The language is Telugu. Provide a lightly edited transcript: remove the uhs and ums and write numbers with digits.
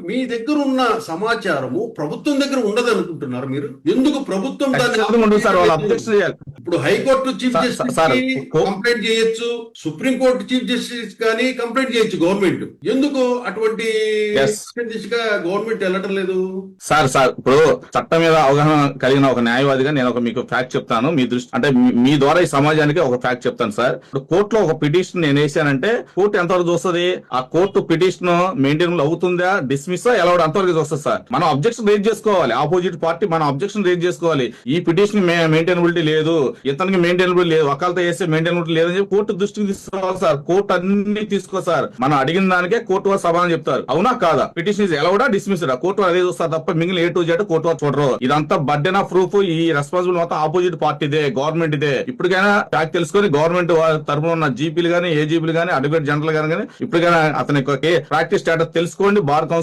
మీ దగ్గర ఉన్న సమాచారము ప్రభుత్వం దగ్గర ఉండదు అనుకుంటున్నారు మీరు? ఎందుకు ప్రభుత్వం దాన్ని ఖచ్చితంగా ఉండదు సార్, వాళ్ళు అబ్జెక్షన్ చేయాలి. ఇప్పుడు high court chief sir, justice sir, కి కంప్లైంట్ చేయొచ్చు, సుప్రీంకోర్టు చీఫ్ జస్టిస్ కానీ కంప్లైంట్ చేయొచ్చు గవర్నమెంట్. ఎందుకు అటువంటి Yes. దిశగా గవర్నమెంట్ వెళ్ళటం లేదు? సార్ ఇప్పుడు చట్టం మీద అవగాహన కలిగిన ఒక న్యాయవాదిగా నేను మీకు ఫ్యాక్ట్ చెప్తాను. మీ దృష్టి అంటే మీ ద్వారా ఈ సమాజానికి ఒక ఫ్యాక్ట్ చెప్తాను సార్. ఇప్పుడు కోర్టులో ఒక పిటిషన్ నేను వేసానంటే కోర్టు ఎంతవరకు చూస్తుంది? ఆ కోర్టు పిటిషన్ మెయింటైన్ అవుతుందా, డిస్మిస్ ఎలా అంతవరకు చూస్తుంది సార్. మనం అబ్జెక్షన్ రేజ్ చేసుకోవాలి, ఆపోజిట్ పార్టీ మనం అబ్జెక్షన్ రేజ్ చేసుకోవాలి. ఈ పిటిషన్ మెయింటైనబిలిటీ లేదు, ఇతనికి మెయింటైనబిలిటీ లేదు, ఒకళ్ళతో వేస్తే మెయింటైనబిలిటీ లేదని చెప్పి కోర్టు దృష్టికి తీసుకోవాలి సార్. కోర్టు అన్ని తీసుకో సార్, మనం అడిగిన దానికే కోర్టు వారు సమాధానం చెప్తారు. అవునా కాదా? పిటిషన్ ఇస్ ఎలా డిస్మిస్డ్, కోర్టు అదే చూస్తారు తప్ప మిగిలిన A to Z కోర్టు వారు చూడరు. ఇదంతా బర్డెన్ ఆఫ్ ప్రూఫ్, ఈ రెస్పాన్సిబుల్ మొత్తం ఆపోజిట్ పార్టీదే, గవర్నమెంట్ ఇదే. ఇప్పటికైనా ఫ్యాక్ట్ తెలుసుకొని గవర్నమెంట్ తరఫున ఉన్న జీపీలు గానీ, ఏజీపీలు గానీ, అడ్వకేట్ జనరల్ గానీ ఇప్పటికైనా అతని ప్రాక్టీస్ స్టేటస్ తెలుసుకోండి. Bar council